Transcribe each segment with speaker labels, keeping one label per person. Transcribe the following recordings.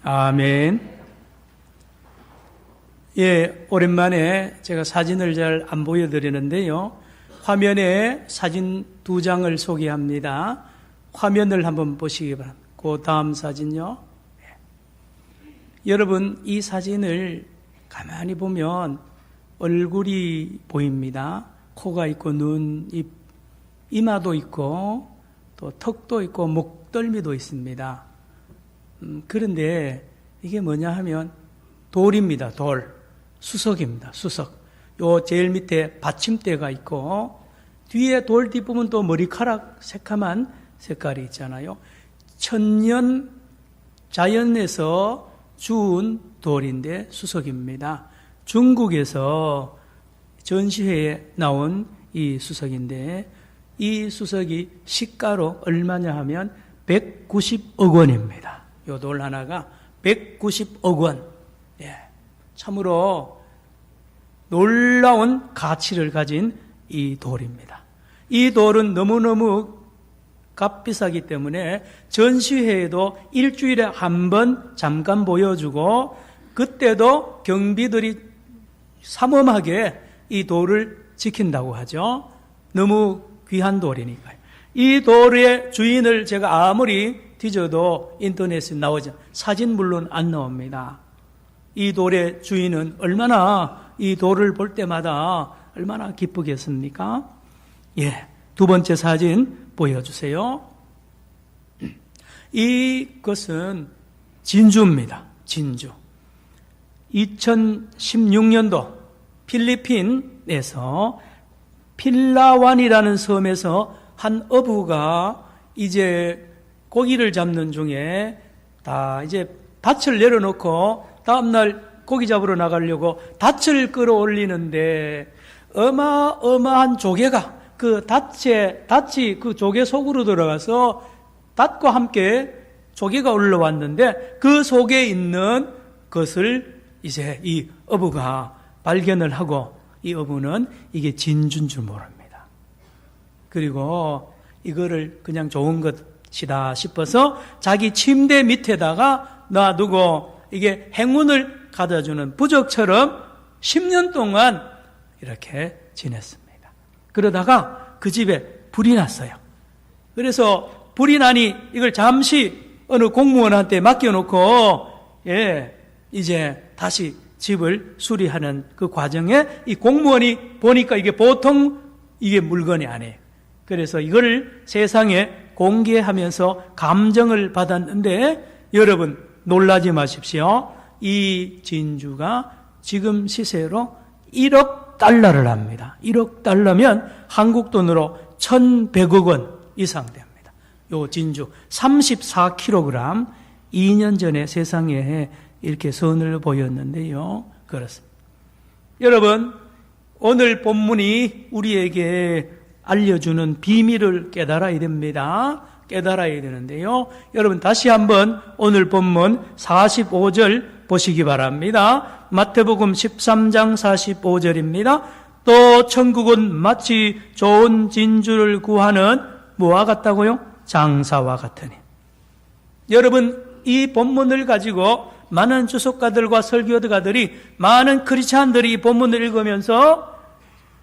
Speaker 1: 아멘. 예, 오랜만에 제가 사진을 잘 안 보여드리는데요. 화면에 사진 2장을 소개합니다. 화면을 한번 보시기 바랍니다. 그 다음 사진요. 여러분, 이 사진을 가만히 보면 얼굴이 보입니다. 코가 있고 눈, 입, 이마도 있고 또 턱도 있고 목덜미도 있습니다. 그런데 이게 뭐냐 하면 돌입니다. 돌. 수석입니다. 수석. 요 제일 밑에 받침대가 있고 뒤에 돌 뒷부분 또 머리카락 새카만 색깔이 있잖아요. 천년 자연에서 주운 돌인데 수석입니다. 중국에서 전시회에 나온 이 수석인데 이 수석이 시가로 얼마냐 하면 190억 원입니다. 요 돌 하나가 190억 원. 예, 참으로 놀라운 가치를 가진 이 돌입니다. 이 돌은 너무너무 값비싸기 때문에 전시회에도 일주일에 한 번 잠깐 보여주고 그때도 경비들이 삼엄하게 이 돌을 지킨다고 하죠. 너무 귀한 돌이니까요. 이 돌의 주인을 제가 아무리 뒤져도 인터넷에 나오지 사진 물론 안 나옵니다. 이 돌의 주인은 얼마나 이 돌을 볼 때마다 얼마나 기쁘겠습니까? 예, 두 번째 사진 보여주세요. 이것은 진주입니다. 진주. 2016년도 필리핀에서 필라완이라는 섬에서 한 어부가 이제 고기를 잡는 중에 다 이제 닻을 내려놓고 다음날 고기 잡으러 나가려고 닻을 끌어올리는데 어마어마한 조개가 그 닻이 그 조개 속으로 들어가서 닷과 함께 조개가 올라왔는데 그 속에 있는 것을 이제 이 어부가 발견을 하고 이 어부는 이게 진주인 줄 모릅니다. 그리고 이거를 그냥 좋은 것이다 싶어서 자기 침대 밑에다가 놔두고 이게 행운을 가져주는 부적처럼 10년 동안 이렇게 지냈습니다. 그러다가 그 집에 불이 났어요. 그래서 불이 나니 이걸 잠시 어느 공무원한테 맡겨놓고 이제 다시 집을 수리하는 그 과정에 이 공무원이 보니까 이게 보통 이게 물건이 아니에요. 그래서 이걸 세상에 공개하면서 감정을 받았는데 여러분 놀라지 마십시오. 이 진주가 지금 시세로 1억 달러를 합니다. 1억 달러면 한국 돈으로 1,100억 원 이상 됩니다. 요 진주 34kg 2년 전에 세상에 이렇게 선을 보였는데요. 그렇습니다. 여러분, 오늘 본문이 우리에게 알려주는 비밀을 깨달아야 됩니다. 깨달아야 되는데요. 여러분 다시 한번 오늘 본문 45절 보시기 바랍니다. 마태복음 13장 45절입니다. 또 천국은 마치 좋은 진주를 구하는 뭐와 같다고요? 장사와 같으니. 여러분 이 본문을 가지고 많은 주석가들과 설교가들이 많은 크리스찬들이 이 본문을 읽으면서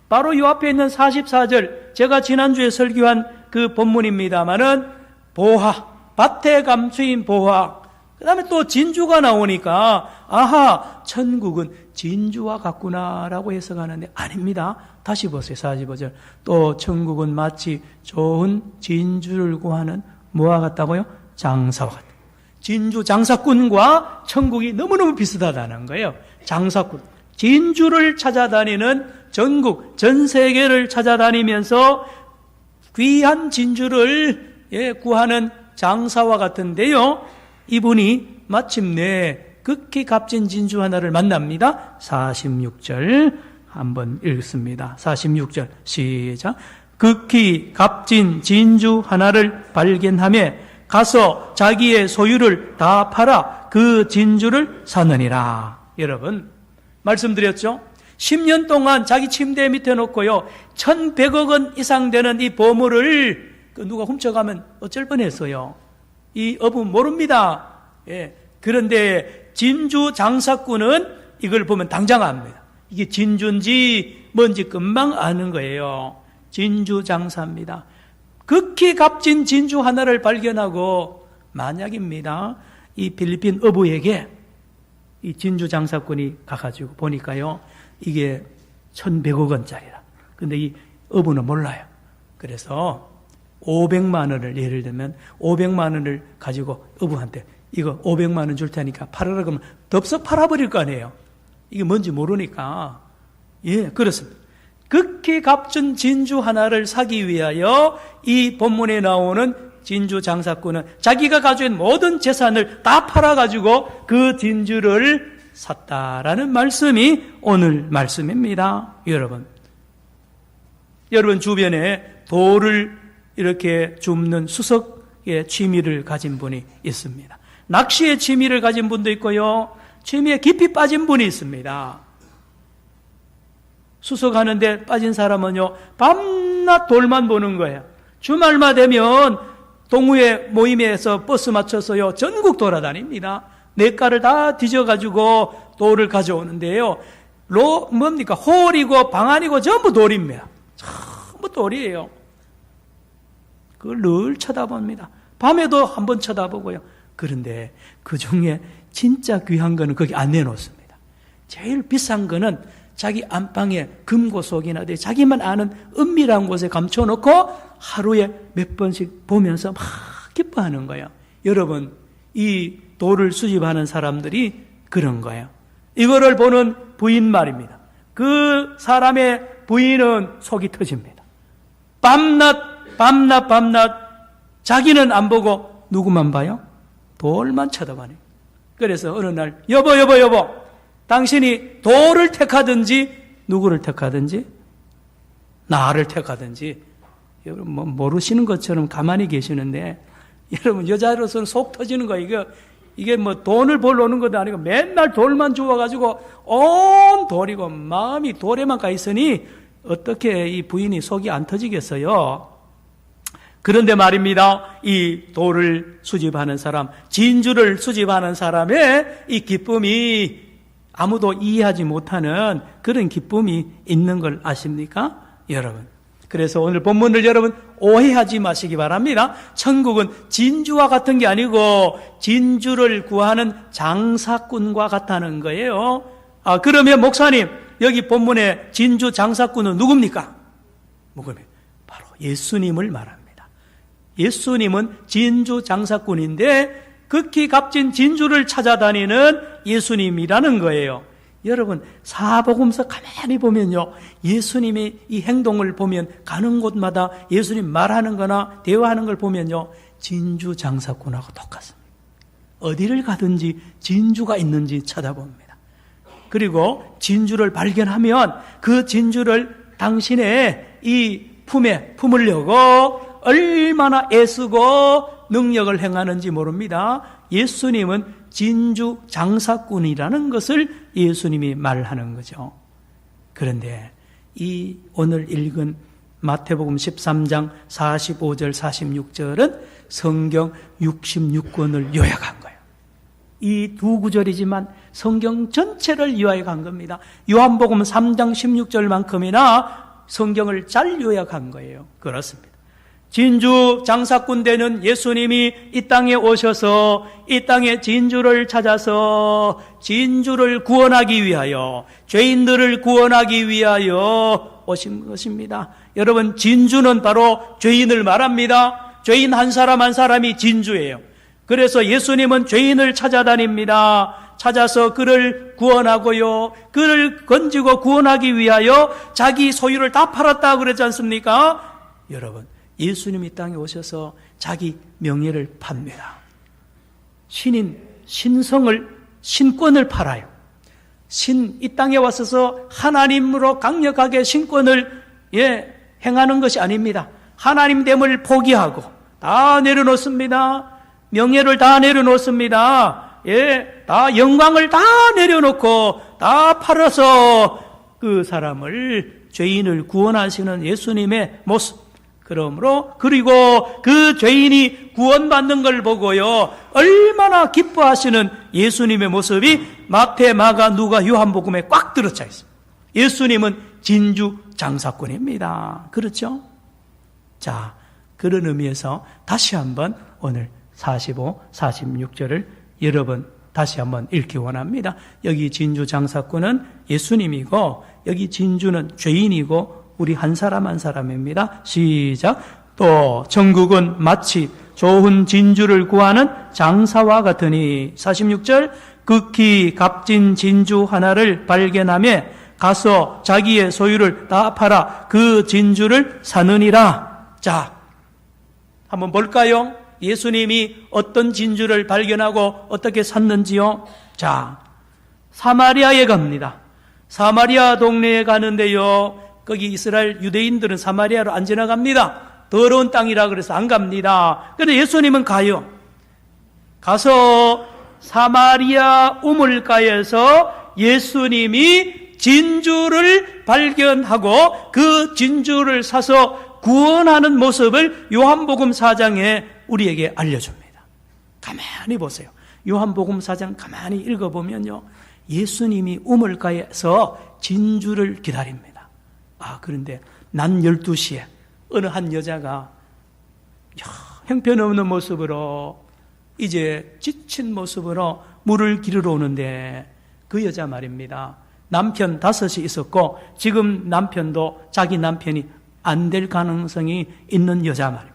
Speaker 1: 바로 이 앞에 있는 44절 제가 지난주에 설교한 그 본문입니다마는 보화, 밭에 감추인 보화, 그 다음에 또 진주가 나오니까 아하, 천국은 진주와 같구나라고 해석하는데 아닙니다. 다시 보세요. 45절. 또 천국은 마치 좋은 진주를 구하는 뭐와 같다고요? 장사와 같다. 진주 장사꾼과 천국이 너무너무 비슷하다는 거예요. 장사꾼. 진주를 찾아다니는 전국, 전 세계를 찾아다니면서 귀한 진주를 구하는 장사와 같은데요. 이분이 마침내 극히 값진 진주 하나를 만납니다. 46절 한번 읽습니다. 46절 시작. 극히 값진 진주 하나를 발견하며 가서 자기의 소유를 다 팔아 그 진주를 사느니라. 여러분 말씀드렸죠? 10년 동안 자기 침대 밑에 놓고요 1,100억 원 이상 되는 이 보물을 누가 훔쳐가면 어쩔 뻔했어요. 이 어부 모릅니다. 그런데 진주 장사꾼은 이걸 보면 당장 압니다. 이게 진주인지 뭔지 금방 아는 거예요. 진주 장사입니다. 극히 값진 진주 하나를 발견하고 만약입니다. 이 필리핀 어부에게 이 진주 장사꾼이 가가지고 보니까요. 이게 1,100억 원짜리라. 근데 이 어부는 몰라요. 그래서 500만 원을 예를 들면 500만 원을 가지고 어부한테 이거 500만 원 줄 테니까 팔아라 그러면 덥석 팔아버릴 거 아니에요. 이게 뭔지 모르니까. 예, 그렇습니다. 극히 값진 진주 하나를 사기 위하여 이 본문에 나오는 진주 장사꾼은 자기가 가지고 있는 모든 재산을 다 팔아가지고 그 진주를 샀다라는 말씀이 오늘 말씀입니다. 여러분 주변에 돌을 이렇게 줍는 수석의 취미를 가진 분이 있습니다. 낚시의 취미를 가진 분도 있고요. 취미에 깊이 빠진 분이 있습니다. 수석하는데 빠진 사람은요, 밤낮 돌만 보는 거예요. 주말만 되면 동호회 모임에서 버스 맞춰서요, 전국 돌아다닙니다. 냇가를 다 뒤져가지고 돌을 가져오는데요. 홀이고 방안이고 전부 돌입니다. 전부 돌이에요. 그걸 늘 쳐다봅니다. 밤에도 한번 쳐다보고요. 그런데 그 중에 진짜 귀한 거는 거기 안 내놓습니다. 제일 비싼 거는 자기 안방에 금고속이나 자기만 아는 은밀한 곳에 감춰놓고 하루에 몇 번씩 보면서 막 기뻐하는 거예요. 여러분, 이 돌을 수집하는 사람들이 그런 거예요. 이거를 보는 부인 말입니다. 그 사람의 부인은 속이 터집니다. 밤낮 자기는 안 보고 누구만 봐요? 돌만 쳐다봐요. 그래서 어느 날 여보 당신이 돌을 택하든지 누구를 택하든지 나를 택하든지 여러분 모르시는 것처럼 가만히 계시는데 여러분 여자로서는 속 터지는 거예요. 이게 뭐 돈을 벌러 오는 것도 아니고 맨날 돌만 주워가지고 온 돌이고 마음이 돌에만 가 있으니 어떻게 이 부인이 속이 안 터지겠어요? 그런데 말입니다. 이 돌을 수집하는 사람, 진주를 수집하는 사람의 이 기쁨이 아무도 이해하지 못하는 그런 기쁨이 있는 걸 아십니까? 여러분. 그래서 오늘 본문을 여러분 오해하지 마시기 바랍니다. 천국은 진주와 같은 게 아니고 진주를 구하는 장사꾼과 같다는 거예요. 그러면 목사님, 여기 본문의 진주 장사꾼은 누굽니까? 바로 예수님을 말합니다. 예수님은 진주 장사꾼인데 극히 값진 진주를 찾아다니는 예수님이라는 거예요. 여러분, 사복음서 가만히 보면요, 예수님의 이 행동을 보면 가는 곳마다 예수님 말하는 거나 대화하는 걸 보면요, 진주 장사꾼하고 똑같습니다. 어디를 가든지 진주가 있는지 쳐다봅니다. 그리고 진주를 발견하면 그 진주를 당신의 이 품에 품으려고 얼마나 애쓰고 능력을 행하는지 모릅니다. 예수님은 진주 장사꾼이라는 것을 예수님이 말하는 거죠. 그런데 이 오늘 읽은 마태복음 13장 45절 46절은 성경 66권을 요약한 거예요. 이 두 구절이지만 성경 전체를 요약한 겁니다. 요한복음 3장 16절만큼이나 성경을 잘 요약한 거예요. 그렇습니다. 진주 장사꾼 되는 예수님이 이 땅에 오셔서 이 땅에 진주를 찾아서 진주를 구원하기 위하여, 죄인들을 구원하기 위하여 오신 것입니다. 여러분, 진주는 바로 죄인을 말합니다. 죄인 한 사람 한 사람이 진주예요. 그래서 예수님은 죄인을 찾아다닙니다. 찾아서 그를 구원하고요, 그를 건지고 구원하기 위하여 자기 소유를 다 팔았다 그러지 않습니까? 여러분, 예수님이 이 땅에 오셔서 자기 명예를 팝니다. 신권을 팔아요. 이 땅에 와서서 하나님으로 강력하게 신권을 행하는 것이 아닙니다. 하나님됨을 포기하고 다 내려놓습니다. 명예를 다 내려놓습니다. 다 영광을 다 내려놓고 다 팔아서 그 사람을, 죄인을 구원하시는 예수님의 모습, 그리고 그 죄인이 구원받는 걸 보고요, 얼마나 기뻐하시는 예수님의 모습이 마태, 마가, 누가, 요한복음에 꽉 들어차 있습니다. 예수님은 진주 장사꾼입니다. 그렇죠? 자, 그런 의미에서 다시 한번 오늘 45, 46절을 여러분 다시 한번 읽기 원합니다. 여기 진주 장사꾼은 예수님이고, 여기 진주는 죄인이고, 우리 한 사람 한 사람입니다. 시작. 또 천국은 마치 좋은 진주를 구하는 장사와 같으니, 46절, 극히 값진 진주 하나를 발견하며 가서 자기의 소유를 다 팔아 그 진주를 사느니라. 자, 한번 볼까요? 예수님이 어떤 진주를 발견하고 어떻게 샀는지요? 자, 사마리아에 갑니다. 사마리아 동네에 가는데요, 거기 이스라엘 유대인들은 사마리아로 안 지나갑니다. 더러운 땅이라 그래서 안 갑니다. 그런데 예수님은 가요. 가서 사마리아 우물가에서 예수님이 진주를 발견하고 그 진주를 사서 구원하는 모습을 요한복음 4장에 우리에게 알려줍니다. 가만히 보세요. 요한복음 4장 가만히 읽어보면요, 예수님이 우물가에서 진주를 기다립니다. 그런데 낮 12시에 어느 한 여자가 형편없는 모습으로, 이제 지친 모습으로 물을 기르러 오는데, 그 여자 말입니다. 남편 5이 있었고 지금 남편도 자기 남편이 안 될 가능성이 있는 여자 말입니다.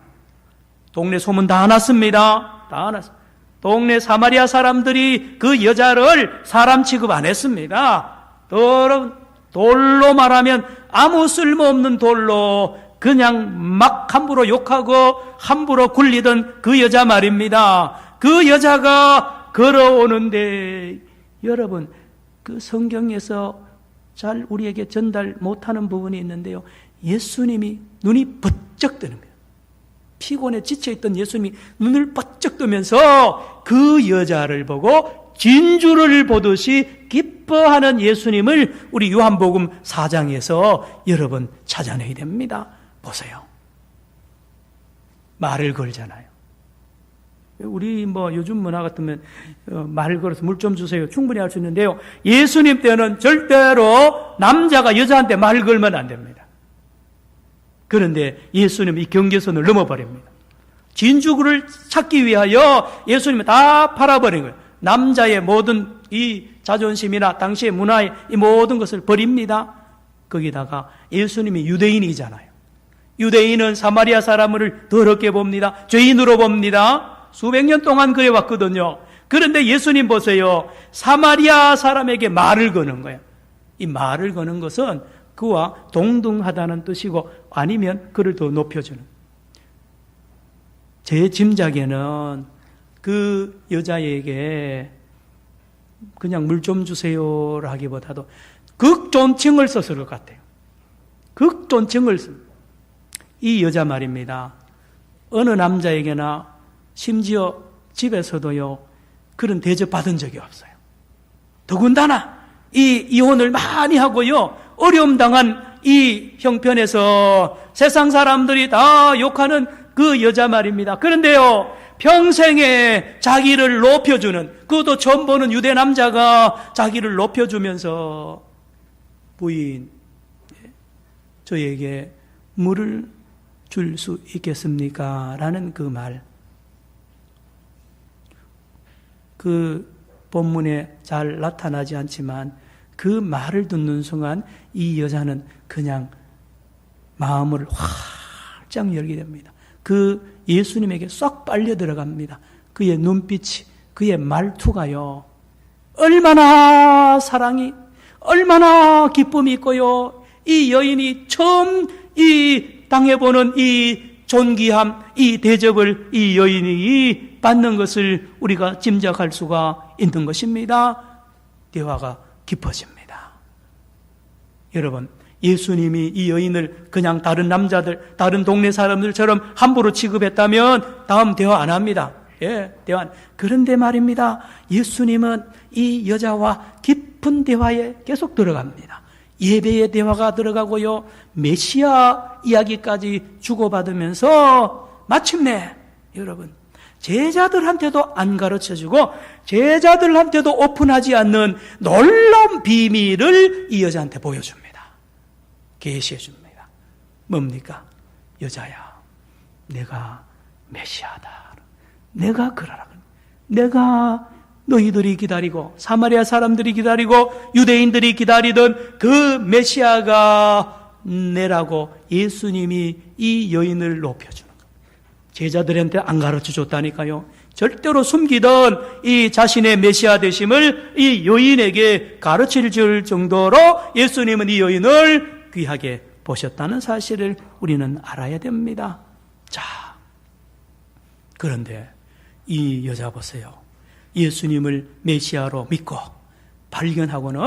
Speaker 1: 동네 소문 다 났습니다. 다 났습니다. 동네 사마리아 사람들이 그 여자를 사람 취급 안 했습니다. 돌로 말하면 아무 쓸모없는 돌로 그냥 막 함부로 욕하고 함부로 굴리던 그 여자 말입니다. 그 여자가 걸어오는데, 여러분, 그 성경에서 잘 우리에게 전달 못하는 부분이 있는데요, 예수님이 눈이 번쩍 뜨는 거예요. 피곤에 지쳐있던 예수님이 눈을 번쩍 뜨면서 그 여자를 보고 진주를 보듯이 기뻐하는 예수님을 우리 요한복음 4장에서 여러분 찾아내야 됩니다. 보세요. 말을 걸잖아요. 우리 요즘 문화 같으면 말을 걸어서 물 좀 주세요, 충분히 할 수 있는데요, 예수님 때는 절대로 남자가 여자한테 말 걸면 안 됩니다. 그런데 예수님은 이 경계선을 넘어버립니다. 진주를 찾기 위하여 예수님은 다 팔아버린 거예요. 남자의 모든 이 자존심이나 당시의 문화의 이 모든 것을 버립니다. 거기다가 예수님이 유대인이잖아요. 유대인은 사마리아 사람을 더럽게 봅니다. 죄인으로 봅니다. 수백 년 동안 그래 왔거든요. 그런데 예수님 보세요. 사마리아 사람에게 말을 거는 거예요. 이 말을 거는 것은 그와 동등하다는 뜻이고, 아니면 그를 더 높여주는. 제 짐작에는 그 여자에게 그냥 물 좀 주세요라 하기보다도 극존칭을 썼을 것 같아요. 극존칭을 쓴. 이 여자 말입니다. 어느 남자에게나, 심지어 집에서도요, 그런 대접 받은 적이 없어요. 더군다나 이 이혼을 많이 하고요, 어려움 당한 이 형편에서 세상 사람들이 다 욕하는 그 여자 말입니다. 그런데요, 평생에 자기를 높여주는, 그것도 처음 보는 유대 남자가 자기를 높여주면서, 부인, 저에게 물을 줄 수 있겠습니까? 라는 그 말. 그 본문에 잘 나타나지 않지만 그 말을 듣는 순간 이 여자는 그냥 마음을 활짝 열게 됩니다. 그 예수님에게 쏙 빨려 들어갑니다. 그의 눈빛이, 그의 말투가요, 얼마나 사랑이, 얼마나 기쁨이 있고요, 이 여인이 처음 이 당해보는 이 존귀함, 이 대접을 이 여인이 받는 것을 우리가 짐작할 수가 있는 것입니다. 대화가 깊어집니다. 여러분, 예수님이 이 여인을 그냥 다른 남자들, 다른 동네 사람들처럼 함부로 취급했다면 다음 대화 안 합니다. 대화. 그런데 말입니다, 예수님은 이 여자와 깊은 대화에 계속 들어갑니다. 예배의 대화가 들어가고요. 메시아 이야기까지 주고받으면서 마침내 여러분 제자들한테도 안 가르쳐주고 제자들한테도 오픈하지 않는 놀라운 비밀을 이 여자한테 보여줍니다. 계시해 줍니다. 뭡니까? 여자야, 내가 메시아다. 내가 그러라. 내가 너희들이 기다리고 사마리아 사람들이 기다리고 유대인들이 기다리던 그 메시아가 내라고 예수님이 이 여인을 높여주는 겁니다. 제자들한테 안 가르쳐 줬다니까요. 절대로 숨기던 이 자신의 메시아 되심을 이 여인에게 가르칠 줄 정도로 예수님은 이 여인을 귀하게 보셨다는 사실을 우리는 알아야 됩니다. 자, 그런데 이 여자 보세요. 예수님을 메시아로 믿고 발견하고는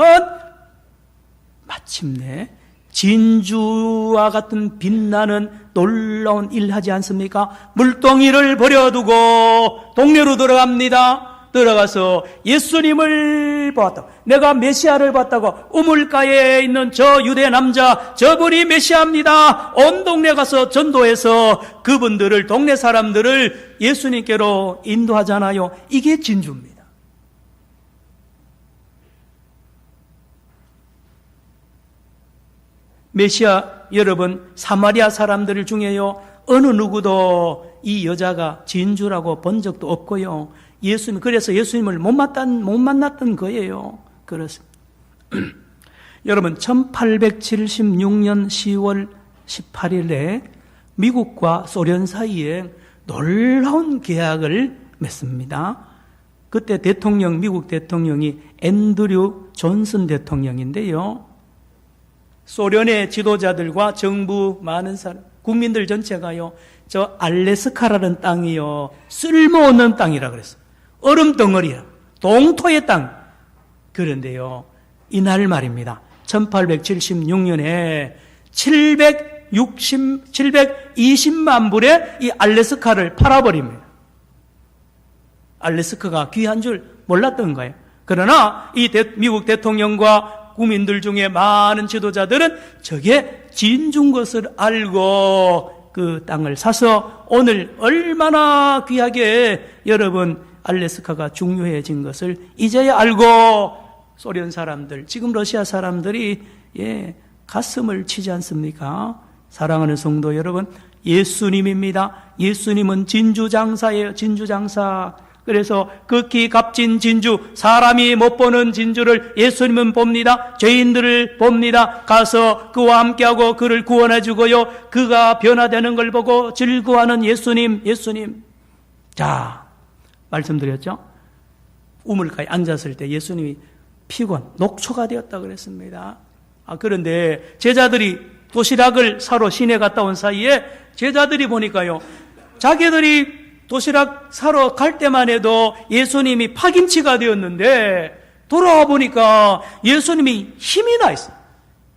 Speaker 1: 마침내 진주와 같은 빛나는 놀라운 일 하지 않습니까? 물동이를 버려두고 동네로 들어갑니다. 들어가서 예수님을 보았다. 내가 메시아를 봤다고 우물가에 있는 저 유대 남자 저분이 메시아입니다. 온 동네 가서 전도해서 그분들을 동네 사람들을 예수님께로 인도하잖아요. 이게 진주입니다. 메시아 여러분 사마리아 사람들 중에요 어느 누구도 이 여자가 진주라고 본 적도 없고요. 예수님 그래서 예수님을 못 만났던 거예요. 그렇습니다. 여러분 1876년 10월 18일에 미국과 소련 사이에 놀라운 계약을 맺습니다. 그때 미국 대통령이 앤드류 존슨 대통령인데요. 소련의 지도자들과 정부 많은 사람, 국민들 전체가요, 저 알래스카라는 땅이요, 쓸모없는 땅이라 그랬어요. 얼음 덩어리야. 동토의 땅. 그런데요, 이날 말입니다. 1876년에 720만 불에 이 알래스카를 팔아버립니다. 알래스카가 귀한 줄 몰랐던 거예요. 그러나 이 미국 대통령과 국민들 중에 많은 지도자들은 저게 진주인 것을 알고 그 땅을 사서 오늘 얼마나 귀하게 여러분 알래스카가 중요해진 것을 이제야 알고 소련 사람들, 지금 러시아 사람들이 가슴을 치지 않습니까? 사랑하는 성도 여러분, 예수님입니다. 예수님은 진주장사예요. 진주장사. 그래서 극히 값진 진주, 사람이 못 보는 진주를 예수님은 봅니다. 죄인들을 봅니다. 가서 그와 함께하고 그를 구원해 주고요. 그가 변화되는 걸 보고 즐거워하는 예수님. 자, 말씀드렸죠? 우물가에 앉았을 때 예수님이 피곤, 녹초가 되었다 그랬습니다. 그런데 제자들이 도시락을 사러 시내 갔다 온 사이에 제자들이 보니까요, 자기들이 도시락 사러 갈 때만 해도 예수님이 파김치가 되었는데 돌아와 보니까 예수님이 힘이 나 있어요.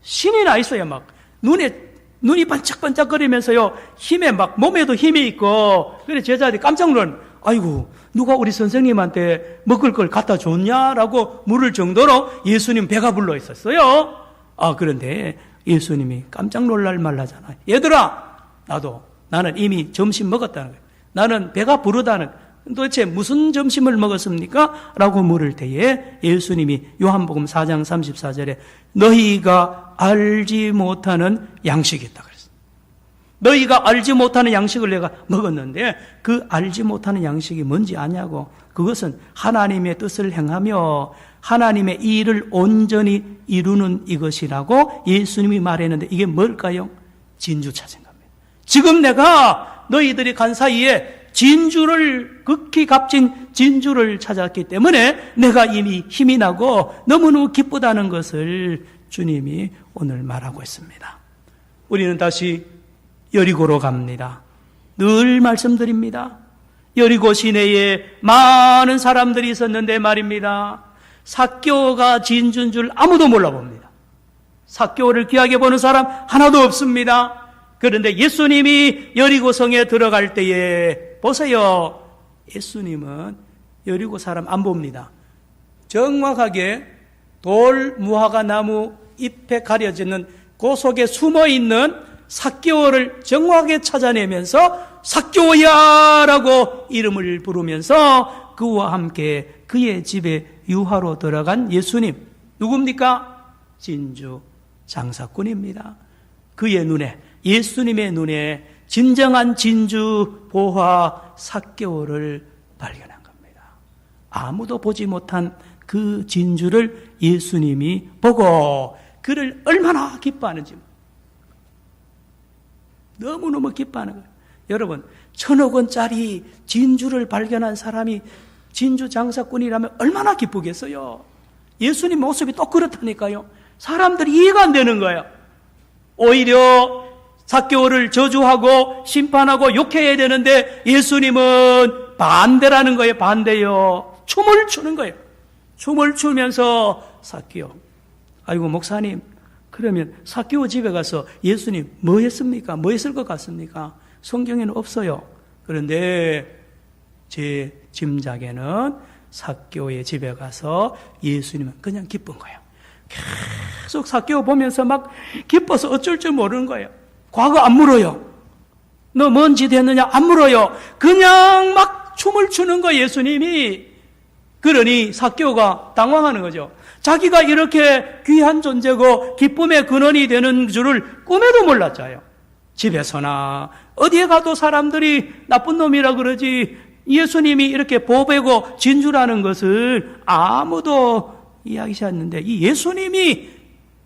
Speaker 1: 신이 나 있어요. 막 눈이 반짝반짝거리면서요, 힘에 막 몸에도 힘이 있고. 그래 제자들이 깜짝 놀란, 아이고 누가 우리 선생님한테 먹을 걸 갖다 줬냐라고 물을 정도로 예수님 배가 불러 있었어요. 그런데 예수님이 깜짝 놀랄 말하잖아요. 얘들아, 나는 이미 점심 먹었다는 거예요. 나는 배가 부르다는, 도대체 무슨 점심을 먹었습니까? 라고 물을 때에 예수님이 요한복음 4장 34절에 너희가 알지 못하는 양식이 있다 그랬어요. 너희가 알지 못하는 양식을 내가 먹었는데 그 알지 못하는 양식이 뭔지 아냐고. 그것은 하나님의 뜻을 행하며 하나님의 일을 온전히 이루는 이것이라고 예수님이 말했는데 이게 뭘까요? 진주 찾은 겁니다. 지금 내가 너희들이 간 사이에 극히 값진 진주를 찾았기 때문에 내가 이미 힘이 나고 너무너무 기쁘다는 것을 주님이 오늘 말하고 있습니다. 우리는 다시 여리고로 갑니다. 늘 말씀드립니다. 여리고 시내에 많은 사람들이 있었는데 말입니다. 삭개오가 진주인 줄 아무도 몰라봅니다. 삭개오를 귀하게 보는 사람 하나도 없습니다. 그런데 예수님이 여리고성에 들어갈 때에 보세요. 예수님은 여리고 사람 안 봅니다. 정확하게 돌 무화과 나무 잎에 가려지는 그 속에 숨어있는 삭개오를 정확하게 찾아내면서 삭개오야라고 이름을 부르면서 그와 함께 그의 집에 유하로 들어간 예수님. 누굽니까? 진주 장사꾼입니다. 그의 눈에, 예수님의 눈에 진정한 진주 보화 삭개오를 발견한 겁니다. 아무도 보지 못한 그 진주를 예수님이 보고 그를 얼마나 기뻐하는지, 너무너무 기뻐하는 거예요. 여러분, 1,000억 원짜리 진주를 발견한 사람이 진주 장사꾼이라면 얼마나 기쁘겠어요. 예수님 모습이 또 그렇다니까요. 사람들이 이해가 안 되는 거예요. 오히려 삭개오를 저주하고 심판하고 욕해야 되는데 예수님은 반대라는 거예요. 반대요. 춤을 추는 거예요. 춤을 추면서 삭개오, 아이고 목사님, 그러면 삭개오 집에 가서 예수님 뭐 했습니까? 뭐 했을 것 같습니까? 성경에는 없어요. 그런데 제 짐작에는 삭개오의 집에 가서 예수님은 그냥 기쁜 거예요. 계속 삭개오 보면서 막 기뻐서 어쩔 줄 모르는 거예요. 과거 안 물어요. 너 뭔 짓 했느냐? 안 물어요. 그냥 막 춤을 추는 거예요, 예수님이. 그러니 삭개오가 당황하는 거죠. 자기가 이렇게 귀한 존재고 기쁨의 근원이 되는 줄을 꿈에도 몰랐잖아요. 집에서나 어디에 가도 사람들이 나쁜 놈이라 그러지 예수님이 이렇게 보배고 진주라는 것을 아무도 이야기하지 않는데 이 예수님이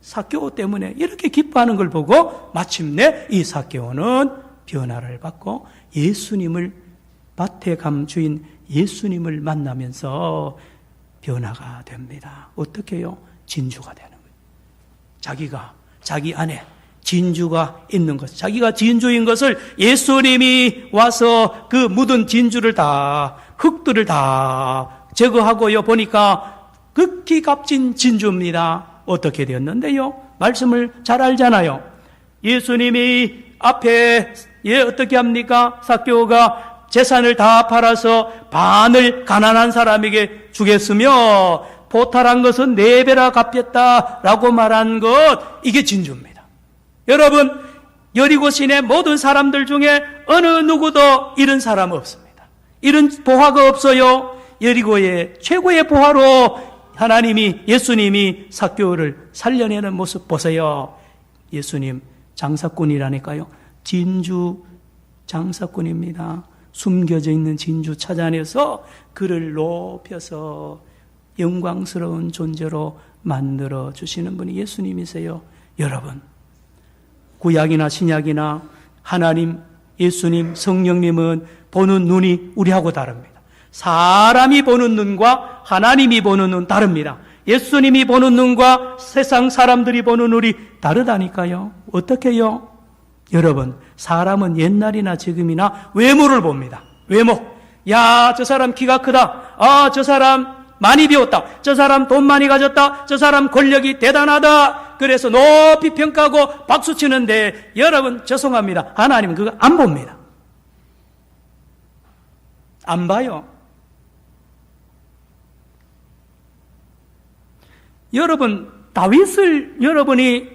Speaker 1: 삭개오 때문에 이렇게 기뻐하는 걸 보고 마침내 이 삭개오는 변화를 받고 예수님을, 밭의 감주인 예수님을 만나면서 변화가 됩니다. 어떻게 해요? 진주가 되는 거예요. 자기가 자기 안에 진주가 있는 것, 자기가 진주인 것을 예수님이 와서 그 묻은 진주를 다, 흙들을 다 제거하고요. 보니까 극히 값진 진주입니다. 어떻게 되었는데요? 말씀을 잘 알잖아요. 예수님이 앞에 어떻게 합니까? 삭개오가 재산을 다 팔아서 반을 가난한 사람에게 주겠으며 포탈한 것은 4배나 갚겠다라고 말한 것, 이게 진주입니다. 여러분, 여리고 시내 모든 사람들 중에 어느 누구도 이런 사람 없습니다. 이런 보화가 없어요. 여리고의 최고의 보화로 하나님이, 예수님이 삭개오를 살려내는 모습 보세요. 예수님 장사꾼이라니까요. 진주 장사꾼입니다. 숨겨져 있는 진주 찾아내서 그를 높여서 영광스러운 존재로 만들어 주시는 분이 예수님이세요. 여러분, 구약이나 신약이나 하나님, 예수님, 성령님은 보는 눈이 우리하고 다릅니다. 사람이 보는 눈과 하나님이 보는 눈 다릅니다. 예수님이 보는 눈과 세상 사람들이 보는 눈이 다르다니까요. 어떻게요? 여러분, 사람은 옛날이나 지금이나 외모를 봅니다. 외모. 야, 저 사람 키가 크다. 아, 저 사람 많이 배웠다. 저 사람 돈 많이 가졌다. 저 사람 권력이 대단하다. 그래서 높이 평가하고 박수 치는데 여러분 죄송합니다. 하나님은 그거 안 봅니다. 안 봐요. 여러분, 다윗을 여러분이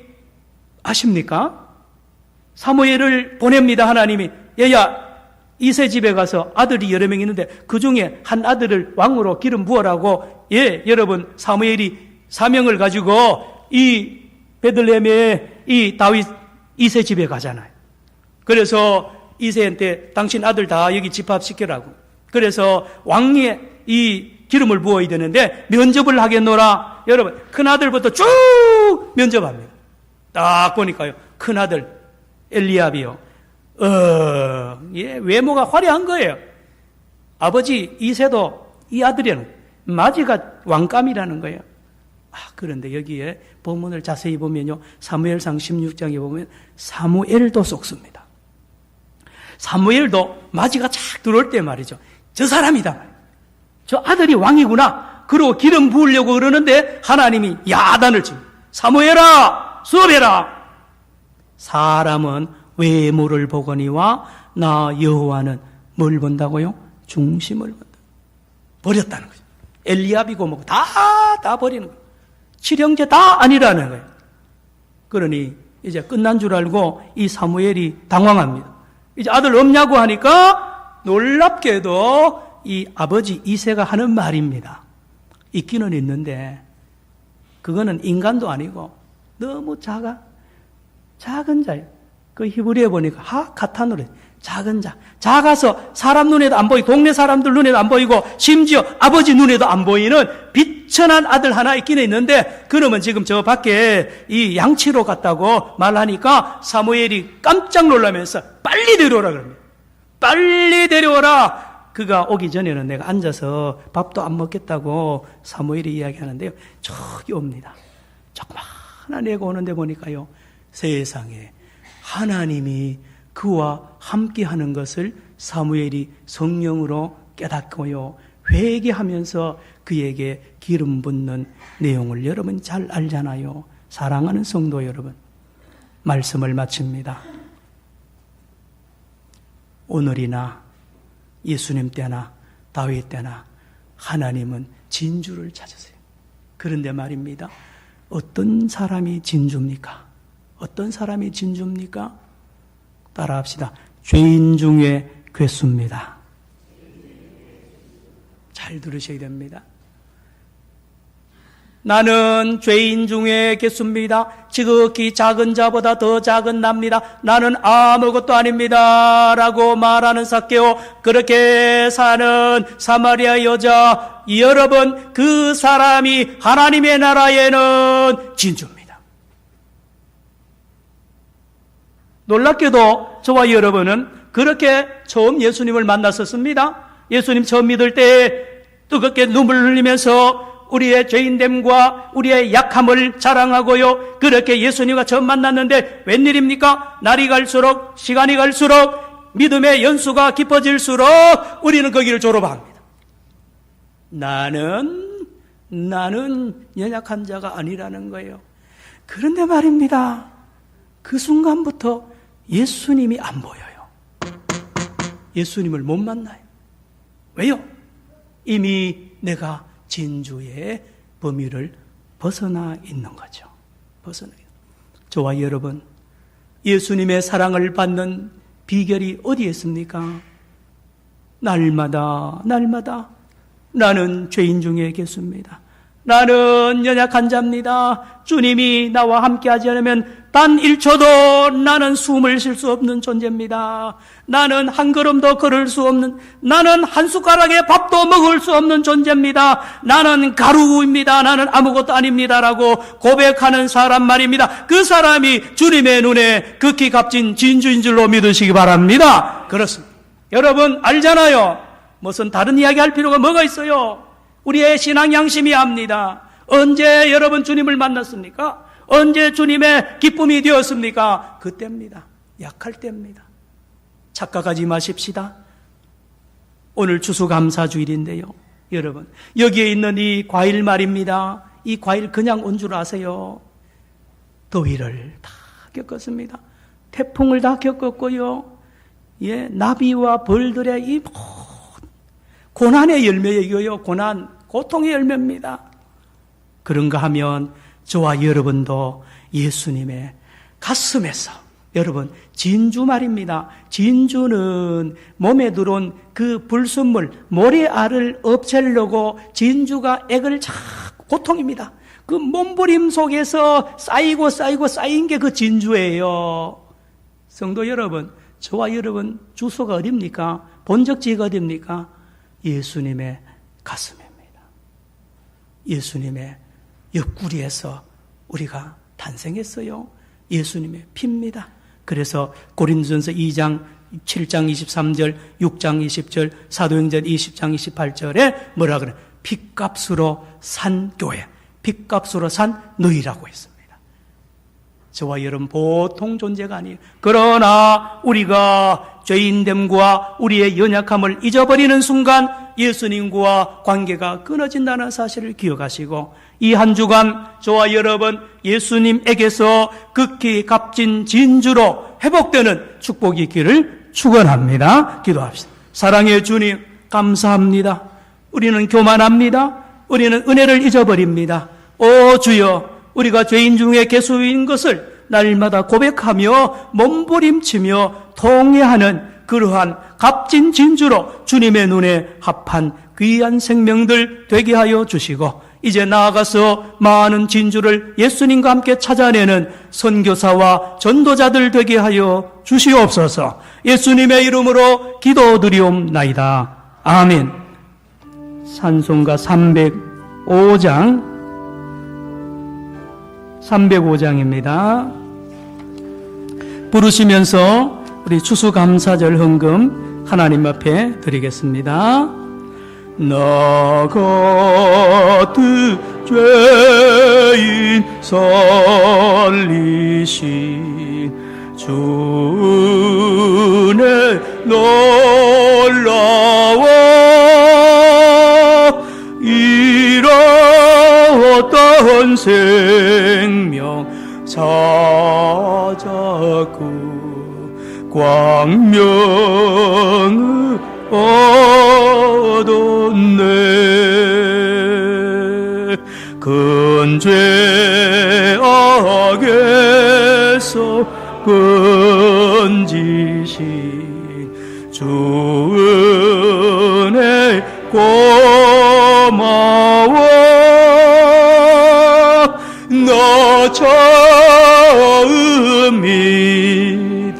Speaker 1: 아십니까? 사무엘을 보냅니다. 하나님이. 얘야, 이세 집에 가서 아들이 여러 명 있는데 그 중에 한 아들을 왕으로 기름 부어라고, 여러분, 사무엘이 사명을 가지고 이 베들레헴의 이 다윗 이세 집에 가잖아요. 그래서 이세한테 당신 아들 다 여기 집합시키라고. 그래서 왕의 이 기름을 부어야 되는데 면접을 하겠노라. 여러분, 큰 아들부터 쭉 면접합니다. 딱 보니까요, 큰 아들 엘리압이요. 외모가 화려한 거예요. 아버지 이세도 이 아들이는 마지가 왕감이라는 거예요. 그런데 여기에 본문을 자세히 보면요, 사무엘상 16장에 보면 사무엘도 속습니다. 사무엘도 마지가 착 들어올 때 말이죠, 저 사람이다, 저 아들이 왕이구나, 그러고 기름 부으려고 그러는데 하나님이 야단을 칩니다. 사무엘아, 수업해라. 사람은 외모를 보거니와 나 여호와는 뭘 본다고요? 중심을 본다. 버렸다는 거죠. 엘리압이고 뭐고 다 버리는 거예요. 칠형제 다 아니라는 거예요. 그러니 이제 끝난 줄 알고 이 사무엘이 당황합니다. 이제 아들 없냐고 하니까 놀랍게도 이 아버지 이새가 하는 말입니다. 있기는 있는데 그거는 인간도 아니고 너무 작은 자예요. 그 히브리에 보니까 하카타노래, 작은 자. 작아서 사람 눈에도 안 보이고 동네 사람들 눈에도 안 보이고 심지어 아버지 눈에도 안 보이는 비천한 아들 하나 있기는 있는데, 그러면 지금 저 밖에 이 양치로 갔다고 말하니까 사무엘이 깜짝 놀라면서 빨리 데려오라 그럽니다. 빨리 데려오라. 그가 오기 전에는 내가 앉아서 밥도 안 먹겠다고 사무엘이 이야기하는데요. 저기 옵니다. 조그마한 애가 오는데 보니까요, 세상에 하나님이 그와 함께하는 것을 사무엘이 성령으로 깨닫고요, 회개하면서 그에게 기름 붓는 내용을 여러분 잘 알잖아요. 사랑하는 성도 여러분, 말씀을 마칩니다. 오늘이나 예수님 때나 다윗 때나 하나님은 진주를 찾으세요. 그런데 말입니다, 어떤 사람이 진주입니까? 어떤 사람이 진주입니까? 따라합시다. 죄인 중에 괴수입니다. 잘 들으셔야 됩니다. 나는 죄인 중에 괴수입니다. 지극히 작은 자보다 더 작은 납니다. 나는 아무것도 아닙니다. 라고 말하는 삭개오, 그렇게 사는 사마리아 여자, 여러분, 그 사람이 하나님의 나라에는 진주입니다. 놀랍게도 저와 여러분은 그렇게 처음 예수님을 만났었습니다. 예수님 처음 믿을 때 뜨겁게 눈물 흘리면서 우리의 죄인됨과 우리의 약함을 자랑하고요, 그렇게 예수님과 처음 만났는데 웬일입니까? 날이 갈수록, 시간이 갈수록, 믿음의 연수가 깊어질수록 우리는 거기를 졸업합니다. 나는 연약한 자가 아니라는 거예요. 그런데 말입니다, 그 순간부터 예수님이 안 보여요. 예수님을 못 만나요. 왜요? 이미 내가 진주의 범위를 벗어나 있는 거죠. 저와 여러분, 예수님의 사랑을 받는 비결이 어디에 있습니까? 날마다 나는 죄인 중에 괴수입니다. 나는 연약한 자입니다. 주님이 나와 함께하지 않으면 단 1초도 나는 숨을 쉴 수 없는 존재입니다. 나는 한 걸음도 걸을 수 없는, 나는 한 숟가락의 밥도 먹을 수 없는 존재입니다. 나는 가루입니다. 나는 아무것도 아닙니다라고 고백하는 사람 말입니다. 그 사람이 주님의 눈에 극히 값진 진주인 줄로 믿으시기 바랍니다. 그렇습니다. 여러분 알잖아요. 무슨 다른 이야기할 필요가 뭐가 있어요? 우리의 신앙 양심이 압니다. 언제 여러분 주님을 만났습니까? 언제 주님의 기쁨이 되었습니까? 그때입니다. 약할 때입니다. 착각하지 마십시다. 오늘 추수감사주일인데요, 여러분, 여기에 있는 이 과일 말입니다. 이 과일 그냥 온 줄 아세요? 더위를 다 겪었습니다. 태풍을 다 겪었고요, 나비와 벌들의 이 고난의 열매이고요, 고통의 열매입니다. 그런가 하면 저와 여러분도 예수님의 가슴에서, 여러분, 진주 말입니다. 진주는 몸에 들어온 그 불순물, 모래알을 없애려고 진주가 액을 자꾸, 고통입니다. 그 몸부림 속에서 쌓인 게 그 진주예요. 성도 여러분, 저와 여러분 주소가 어딥니까? 본적지가 어딥니까? 예수님의 가슴입니다. 예수님의 옆구리에서 우리가 탄생했어요. 예수님의 피입니다. 그래서 고린도전서 2장 7장 23절, 6장 20절, 사도행전 20장 28절에 뭐라 그래? 핏값으로 산 교회, 핏값으로 산 너희라고 했습니다. 저와 여러분 보통 존재가 아니에요. 그러나 우리가 죄인됨과 우리의 연약함을 잊어버리는 순간 예수님과 관계가 끊어진다는 사실을 기억하시고, 이 한 주간 저와 여러분 예수님에게서 극히 값진 진주로 회복되는 축복이 있기를 축원합니다. 기도합시다. 사랑의 주님, 감사합니다. 우리는 교만합니다. 우리는 은혜를 잊어버립니다. 오 주여, 우리가 죄인 중에 괴수인 것을 날마다 고백하며 몸부림치며 통회하는 그러한 값진 진주로 주님의 눈에 합한 귀한 생명들 되게 하여 주시고, 이제 나아가서 많은 진주를 예수님과 함께 찾아내는 선교사와 전도자들 되게 하여 주시옵소서. 예수님의 이름으로 기도드리옵나이다. 아멘. 찬송가 305장입니다. 부르시면서 우리 추수감사절 헌금 하나님 앞에 드리겠습니다. 나 같은 죄인 살리신 주 은혜 놀라워 잃었던 생명 찾았고 광명을 얻었네. 큰 죄악에서 건지신 주 은혜 고마워. 너 처음 믿은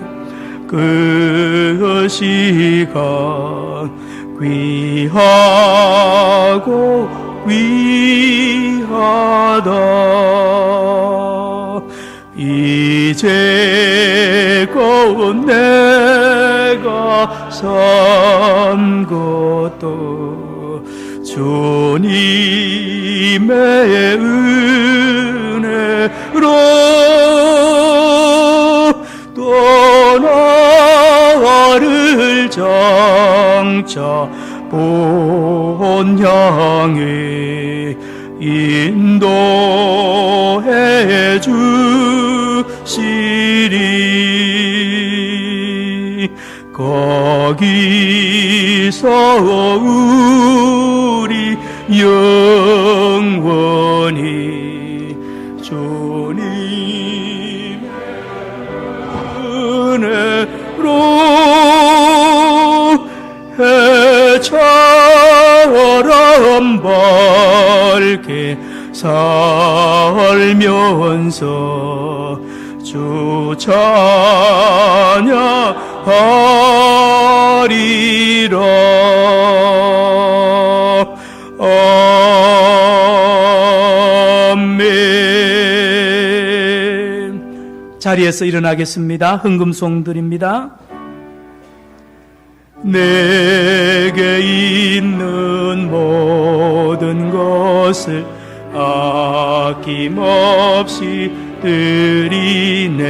Speaker 1: 그 시간 귀하고 귀하다. 이제껏 내가 산 것도 주님의 은혜로 또 나를 장차 본향에 인도해 주시리. 거기서 우리 영원히 주님의 은혜로 해처럼 밝게 살면서 주 찬양하리라. 아멘. 자리에서 일어나겠습니다. 헌금송 드립니다. 내게 있는 모든 것을 아낌없이 드리네.